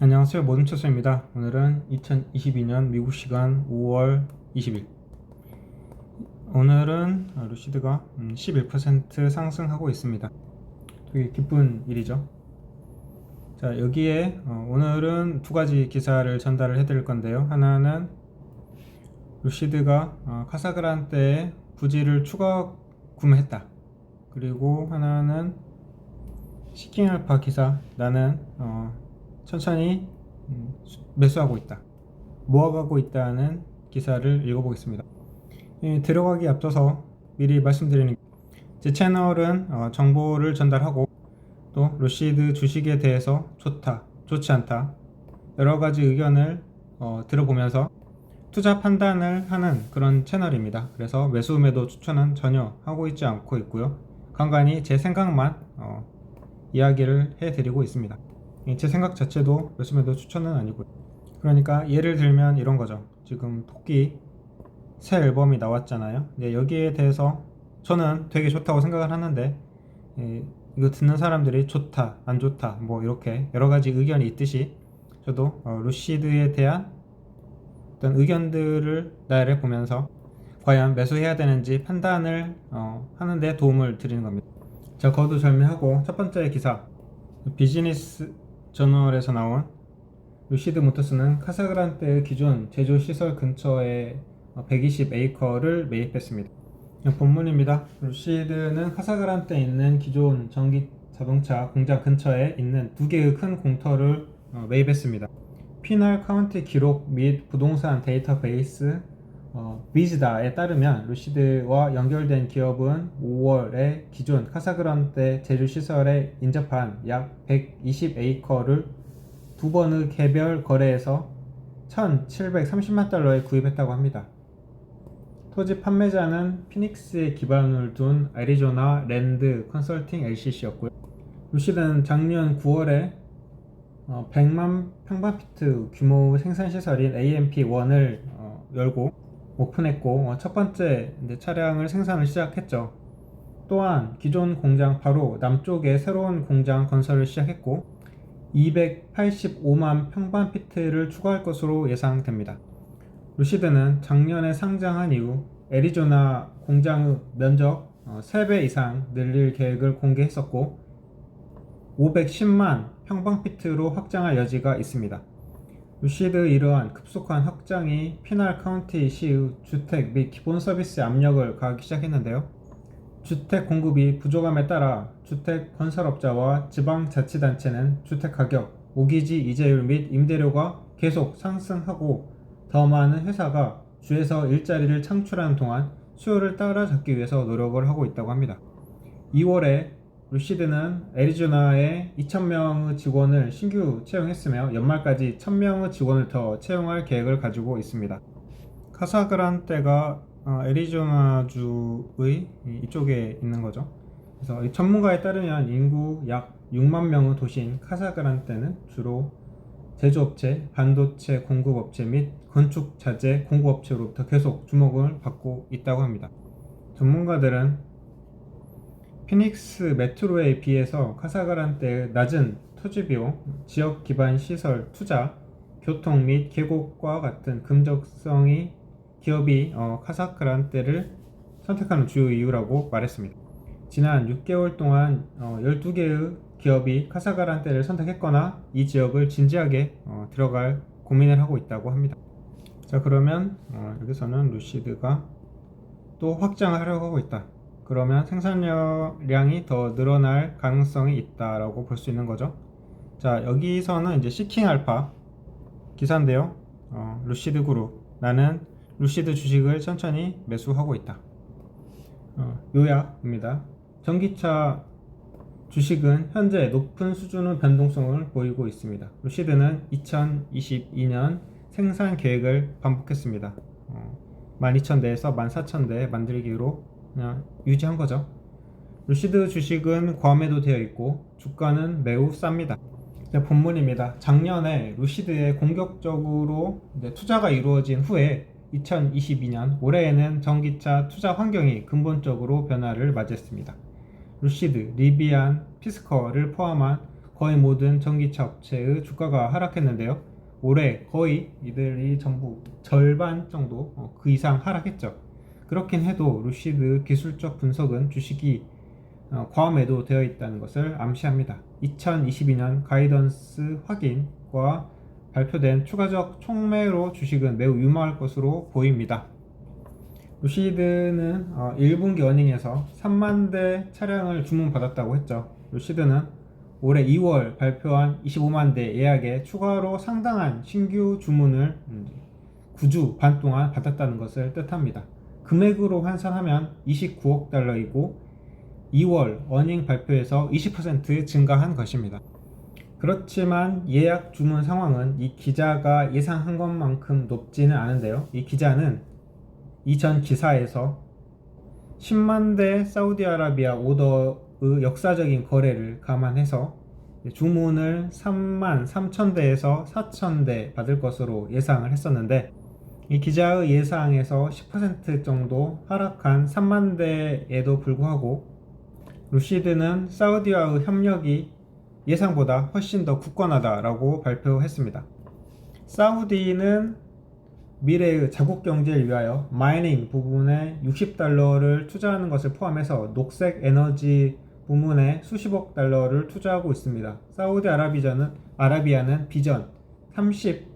안녕하세요. 모든초소입니다. 오늘은 2022년 미국 시간 5월 20일. 오늘은 루시드가 11% 상승하고 있습니다. 되게 기쁜 일이죠. 자, 여기에 오늘은 두 가지 기사를 전달을 해드릴 건데요. 하나는 루시드가 카사그란테에 부지를 추가 구매했다. 그리고 하나는 시킹알파 기사, 나는 천천히 매수하고 있다, 모아가고 있다는 기사를 읽어보겠습니다. 들어가기 앞서서 미리 말씀드리는, 제 채널은 정보를 전달하고 또 루시드 주식에 대해서 좋다, 좋지 않다 여러가지 의견을 들어보면서 투자 판단을 하는 그런 채널입니다. 그래서 매수 매도 추천은 전혀 하고 있지 않고 있고요. 간간히 제 생각만 이야기를 해드리고 있습니다. 제 생각 자체도 매수 매도 추천은 아니고요. 그러니까 예를 들면 이런 거죠. 지금 토끼 새 앨범이 나왔잖아요. 네, 여기에 대해서 저는 되게 좋다고 생각을 하는데, 이거 듣는 사람들이 좋다, 안 좋다, 뭐 이렇게 여러 가지 의견이 있듯이 저도 루시드에 대한 어떤 의견들을 나열해 보면서 과연 매수해야 되는지 판단을 하는데 도움을 드리는 겁니다. 자, 거두절미하고 첫 번째 기사, 비즈니스 저널에서 나온 루시드 모터스는 카사그란테의 기존 제조시설 근처에 120에이커를 매입했습니다. 본문입니다. 루시드는 카사그란테에 있는 기존 전기 자동차 공장 근처에 있는 두 개의 큰 공터를 매입했습니다. 피널 카운티 기록 및 부동산 데이터베이스 비즈다에 따르면 루시드와 연결된 기업은 5월에 기존 카사그란테 제조시설에 인접한 약 120에이커를 두 번의 개별 거래에서 1,730만 달러에 구입했다고 합니다. 토지 판매자는 피닉스에 기반을 둔 애리조나 랜드 컨설팅 LCC였고요. 루시드는 작년 9월에 100만 평방피트 규모 생산시설인 AMP1을 열고 오픈했고, 첫 번째 차량을 생산을 시작했죠. 또한 기존 공장 바로 남쪽에 새로운 공장 건설을 시작했고 285만 평방피트를 추가할 것으로 예상됩니다. 루시드는 작년에 상장한 이후 애리조나 공장의 면적 3배 이상 늘릴 계획을 공개했었고 510만 평방피트로 확장할 여지가 있습니다. 루시드의 이러한 급속한 확장이 피널 카운티 시의 주택 및 기본 서비스 압력을 가하기 시작했는데요. 주택 공급이 부족함에 따라 주택 건설업자와 지방자치단체는 주택가격, 모기지 이자율 및 임대료가 계속 상승하고 더 많은 회사가 주에서 일자리를 창출하는 동안 수요를 따라잡기 위해서 노력을 하고 있다고 합니다. 2월에 루시드는 애리조나에 2,000명의 직원을 신규 채용했으며 연말까지 1,000명의 직원을 더 채용할 계획을 가지고 있습니다. 카사그란테가 애리조나주의 이쪽에 있는 거죠. 그래서 이 전문가에 따르면 인구 약 6만 명의 도시인 카사그란테는 주로 제조업체, 반도체 공급업체 및 건축자재 공급업체로부터 계속 주목을 받고 있다고 합니다. 전문가들은 피닉스 메트로에 비해서 카사그란테의 낮은 토지비용, 지역 기반 시설 투자, 교통 및 계곡과 같은 금적성이 기업이 카사그란테를 선택하는 주요 이유라고 말했습니다. 지난 6개월 동안 12개의 기업이 카사그란테를 선택했거나 이 지역을 진지하게 들어갈 고민을 하고 있다고 합니다. 자, 그러면 여기서는 루시드가 또 확장을 하려고 하고 있다. 그러면 생산량이 더 늘어날 가능성이 있다라고 볼 수 있는 거죠. 자, 여기서는 이제 시킹 알파 기사인데요. 루시드 그룹, 나는 루시드 주식을 천천히 매수하고 있다. 요약입니다. 전기차 주식은 현재 높은 수준의 변동성을 보이고 있습니다. 루시드는 2022년 생산 계획을 반복했습니다. 12,000대에서 14,000대 만들기로 그냥 유지한 거죠. 루시드 주식은 과매도 되어 있고 주가는 매우 쌉니다. 본문입니다. 작년에 루시드에 공격적으로 투자가 이루어진 후에 2022년 올해에는 전기차 투자 환경이 근본적으로 변화를 맞이했습니다. 루시드, 리비안, 피스커를 포함한 거의 모든 전기차 업체의 주가가 하락했는데요. 올해 거의 이들이 전부 절반 정도 그 이상 하락했죠. 그렇긴 해도 루시드 기술적 분석은 주식이 과매도 되어 있다는 것을 암시합니다. 2022년 가이던스 확인과 발표된 추가적 총매로 주식은 매우 유망할 것으로 보입니다. 루시드는 1분기 어닝에서 3만 대 차량을 주문받았다고 했죠. 루시드는 올해 2월 발표한 25만 대 예약에 추가로 상당한 신규 주문을 9주 반 동안 받았다는 것을 뜻합니다. 금액으로 환산하면 29억 달러이고 2월 어닝 발표에서 20% 증가한 것입니다. 그렇지만 예약 주문 상황은 이 기자가 예상한 것만큼 높지는 않은데요. 이 기자는 이전 기사에서 10만 대 사우디아라비아 오더의 역사적인 거래를 감안해서 주문을 3만 3천 대에서 4천 대 받을 것으로 예상을 했었는데, 이 기자의 예상에서 10% 정도 하락한 3만 대에도 불구하고 루시드는 사우디와의 협력이 예상보다 훨씬 더 굳건하다라고 발표했습니다. 사우디는 미래의 자국 경제를 위하여 마이닝 부분에 60달러를 투자하는 것을 포함해서 녹색 에너지 부문에 수십억 달러를 투자하고 있습니다. 아라비아는 비전 30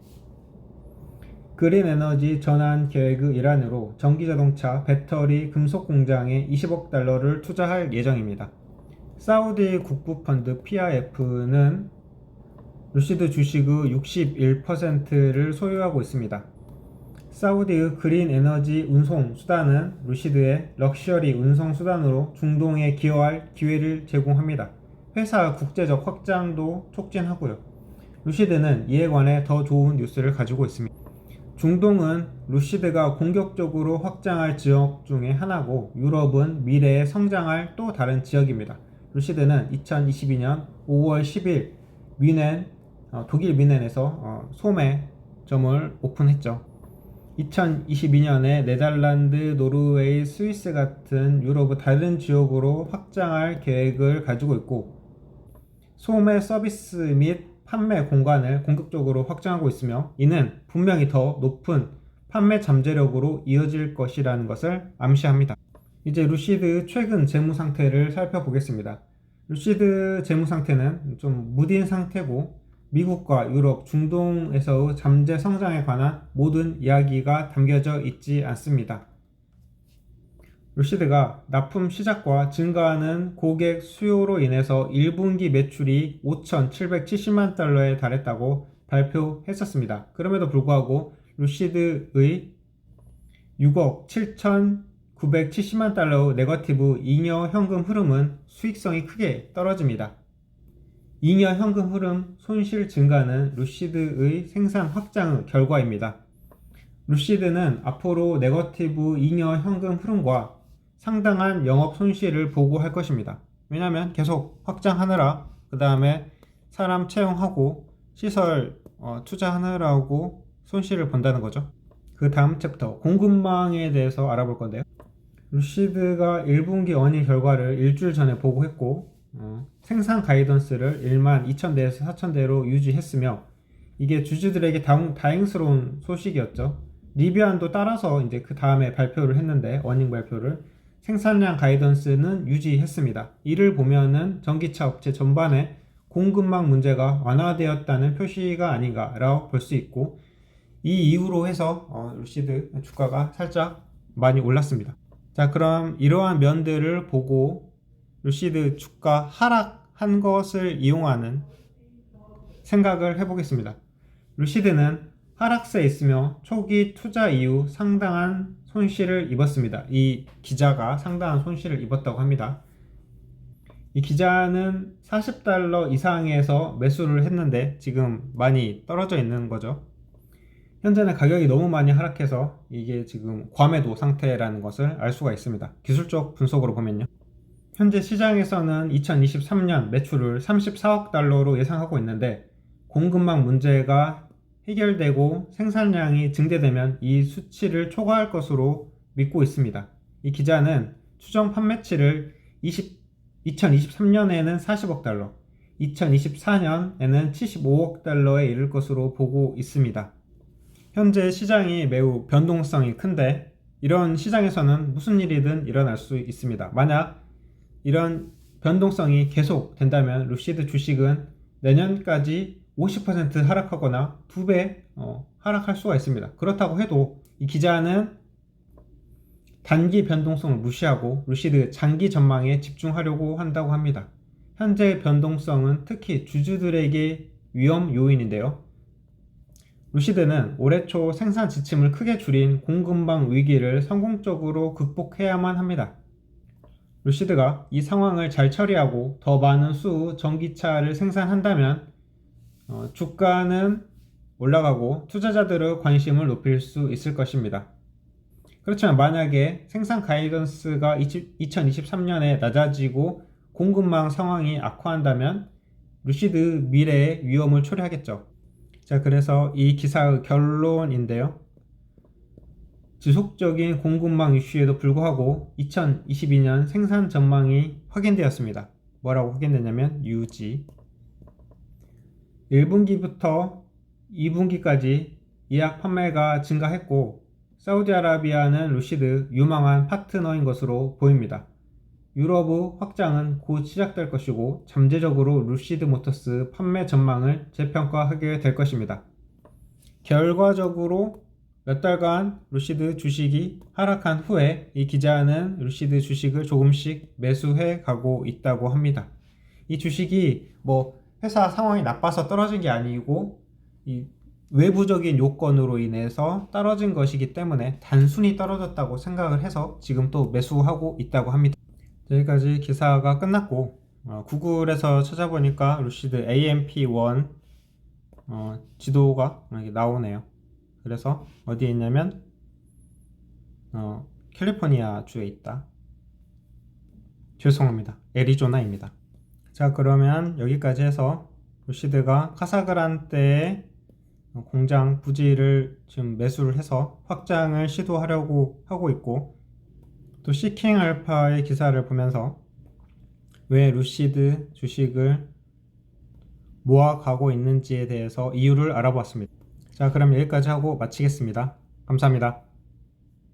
그린 에너지 전환 계획의 일환으로 전기자동차, 배터리, 금속 공장에 20억 달러를 투자할 예정입니다. 사우디 국부펀드 PIF는 루시드 주식의 61%를 소유하고 있습니다. 사우디의 그린 에너지 운송 수단은 루시드의 럭셔리 운송 수단으로 중동에 기여할 기회를 제공합니다. 회사 국제적 확장도 촉진하고요. 루시드는 이에 관해 더 좋은 뉴스를 가지고 있습니다. 중동은 루시드가 공격적으로 확장할 지역 중에 하나고, 유럽은 미래에 성장할 또 다른 지역입니다. 루시드는 2022년 5월 10일 독일 뮌헨에서 소매점을 오픈했죠. 2022년에 네덜란드, 노르웨이, 스위스 같은 유럽의 다른 지역으로 확장할 계획을 가지고 있고, 소매 서비스 및 판매 공간을 공격적으로 확장하고 있으며, 이는 분명히 더 높은 판매 잠재력으로 이어질 것이라는 것을 암시합니다. 이제 루시드 최근 재무 상태를 살펴보겠습니다. 루시드 재무 상태는 좀 무딘 상태고, 미국과 유럽, 중동에서의 잠재 성장에 관한 모든 이야기가 담겨져 있지 않습니다. 루시드가 납품 시작과 증가하는 고객 수요로 인해서 1분기 매출이 5,770만 달러에 달했다고 발표했었습니다. 그럼에도 불구하고 루시드의 6억 7,970만 달러의 네거티브 잉여 현금 흐름은 수익성이 크게 떨어집니다. 잉여 현금 흐름 손실 증가는 루시드의 생산 확장의 결과입니다. 루시드는 앞으로 네거티브 잉여 현금 흐름과 상당한 영업 손실을 보고할 것입니다. 왜냐하면 계속 확장하느라, 그 다음에 사람 채용하고 시설 투자하느라고 손실을 본다는 거죠. 그 다음 챕터 공급망에 대해서 알아볼 건데요. 루시드가 1분기 어닝 결과를 일주일 전에 보고했고, 생산 가이던스를 1만 2,000대에서 4,000대로 유지했으며, 이게 주주들에게 다행스러운 소식이었죠. 리비안도 따라서 이제 그 다음에 발표를 했는데, 어닝 발표를 생산량 가이던스는 유지했습니다. 이를 보면은 전기차 업체 전반에 공급망 문제가 완화되었다는 표시가 아닌가라고 볼 수 있고, 이 이후로 해서 루시드 주가가 살짝 많이 올랐습니다. 자, 그럼 이러한 면들을 보고 루시드 주가 하락한 것을 이용하는 생각을 해보겠습니다. 루시드는 하락세에 있으며 초기 투자 이후 상당한 손실을 입었습니다. 이 기자가 상당한 손실을 입었다고 합니다. 이 기자는 40달러 이상에서 매수를 했는데 지금 많이 떨어져 있는 거죠. 현재는 가격이 너무 많이 하락해서 이게 지금 과매도 상태라는 것을 알 수가 있습니다. 기술적 분석으로 보면요. 현재 시장에서는 2023년 매출을 34억 달러로 예상하고 있는데, 공급망 문제가 해결되고 생산량이 증대되면 이 수치를 초과할 것으로 믿고 있습니다. 이 기자는 추정 판매치를 2023년에는 40억 달러, 2024년에는 75억 달러에 이를 것으로 보고 있습니다. 현재 시장이 매우 변동성이 큰데 이런 시장에서는 무슨 일이든 일어날 수 있습니다. 만약 이런 변동성이 계속 된다면 루시드 주식은 내년까지 50% 하락하거나 2배 하락할 수가 있습니다. 그렇다고 해도 이 기자는 단기 변동성을 무시하고 루시드 장기 전망에 집중하려고 한다고 합니다. 현재 변동성은 특히 주주들에게 위험 요인인데요. 루시드는 올해 초 생산 지침을 크게 줄인 공급망 위기를 성공적으로 극복해야만 합니다. 루시드가 이 상황을 잘 처리하고 더 많은 수의 전기차를 생산한다면 주가는 올라가고 투자자들의 관심을 높일 수 있을 것입니다. 그렇지만 만약에 생산 가이던스가 2023년에 낮아지고 공급망 상황이 악화한다면 루시드 미래의 위험을 초래하겠죠. 자, 그래서 이 기사의 결론인데요. 지속적인 공급망 이슈에도 불구하고 2022년 생산 전망이 확인되었습니다. 뭐라고 확인됐냐면 유지 1분기부터 2분기까지 예약 판매가 증가했고 사우디아라비아는 루시드 유망한 파트너인 것으로 보입니다. 유럽의 확장은 곧 시작될 것이고 잠재적으로 루시드 모터스 판매 전망을 재평가하게 될 것입니다. 결과적으로 몇 달간 루시드 주식이 하락한 후에 이 기자는 루시드 주식을 조금씩 매수해 가고 있다고 합니다. 이 주식이 회사 상황이 나빠서 떨어진 게 아니고 이 외부적인 요건으로 인해서 떨어진 것이기 때문에 단순히 떨어졌다고 생각을 해서 지금 또 매수하고 있다고 합니다. 여기까지 기사가 끝났고 구글에서 찾아보니까 루시드 AMP1 지도가 나오네요. 그래서 어디에 있냐면 캘리포니아 주에 있다. 죄송합니다. 애리조나입니다. 자, 그러면 여기까지 해서 루시드가 카사그란테의 공장 부지를 지금 매수를 해서 확장을 시도하려고 하고 있고 또 시킹 알파의 기사를 보면서 왜 루시드 주식을 모아가고 있는지에 대해서 이유를 알아보았습니다. 자, 그럼 여기까지 하고 마치겠습니다. 감사합니다.